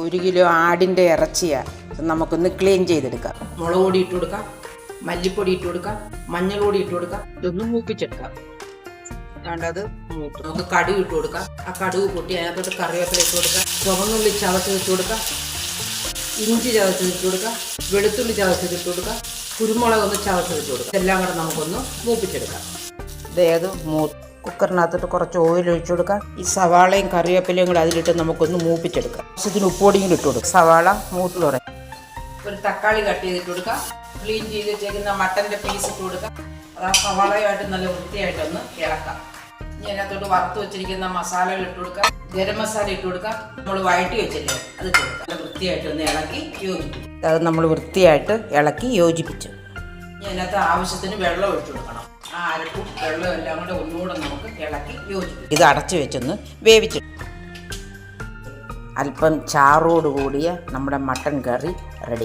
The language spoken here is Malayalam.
1 കിലോ ആടിൻ്റെ ഇറച്ചിയാണ്. നമുക്കൊന്ന് ക്ലീൻ ചെയ്തെടുക്കാം. മുളക് പൊടി ഇട്ട് കൊടുക്കാം, മല്ലിപ്പൊടി ഇട്ട് കൊടുക്കാം, മഞ്ഞൾ പൊടി ഇട്ട് കൊടുക്കാം. ഇതൊന്ന് മൂപ്പിച്ചെടുക്കാം. വേണ്ടത് നമുക്ക് കടുക് ഇട്ട് കൊടുക്കാം. ആ കടുക് പൊട്ടി അതിനകത്തോട്ട് കറിവേപ്പില ഇട്ട് കൊടുക്കാം. ചുവന്നുള്ളി ചതച്ച് ഇട്ട് കൊടുക്കാം, ഇഞ്ചി ചതച്ച് ഇട്ട് കൊടുക്കാം, വെളുത്തുള്ളി ചതച്ച് ഇട്ട് കൊടുക്കാം, കുരുമുളക് ഒന്ന് ചതച്ച് ഇട്ട് കൊടുക്കാം. ഇതെല്ലാം കൂടെ നമുക്കൊന്ന് മൂപ്പിച്ചെടുക്കാം. ഇതേത് കുക്കറിനകത്തോട്ട് കുറച്ച് ഓയിൽ ഒഴിച്ചു കൊടുക്കാം. ഈ സവാളയും കറിവേപ്പിലയും കൂടെ അതിലിട്ട് നമുക്കൊന്ന് മൂപ്പിച്ചെടുക്കാം. ആവശ്യത്തിന് ഉപ്പൊടിയും ഇട്ട് കൊടുക്കാം. സവാള മൂത്ത് തുടങ്ങി. ഒരു തക്കാളി കട്ട് ചെയ്തിട്ട് കൊടുക്കാം. ക്ലീൻ ചെയ്ത് വെച്ചേക്കുന്ന മട്ടൻ്റെ പീസ് ഇട്ട് കൊടുക്കാം. അത് ആ സവാളയുമായിട്ട് നല്ല വൃത്തിയായിട്ടൊന്ന് ഇളക്കാം. ഇനി അതിനകത്തോട്ട് വറുത്ത് വെച്ചിരിക്കുന്ന മസാലകൾ ഇട്ട് കൊടുക്കാം. ഗരം മസാല ഇട്ട് കൊടുക്കാം. നമ്മൾ വഴറ്റി വെച്ചില്ലേ അത് ഇട്ട് കൊടുക്കാം. നല്ല വൃത്തിയായിട്ടൊന്ന് ഇളക്കി യോജിപ്പിക്കും. അത് നമ്മൾ വൃത്തിയായിട്ട് ഇളക്കി യോജിപ്പിച്ചു. ഇനി അതിനകത്ത് ആവശ്യത്തിന് വെള്ളം ഒഴിച്ചു കൊടുക്കണം. ആ അരപ്പും വെള്ളവും എല്ലാം കൂടെ ഒന്നുകൂടെ നമുക്ക് ഇളക്കി യോജിപ്പിക്കും. ഇത് അടച്ചു വെച്ചൊന്ന് വേവിച്ചു. അല്പം ചാറോട് കൂടിയ നമ്മുടെ മട്ടൻ കറി റെഡി.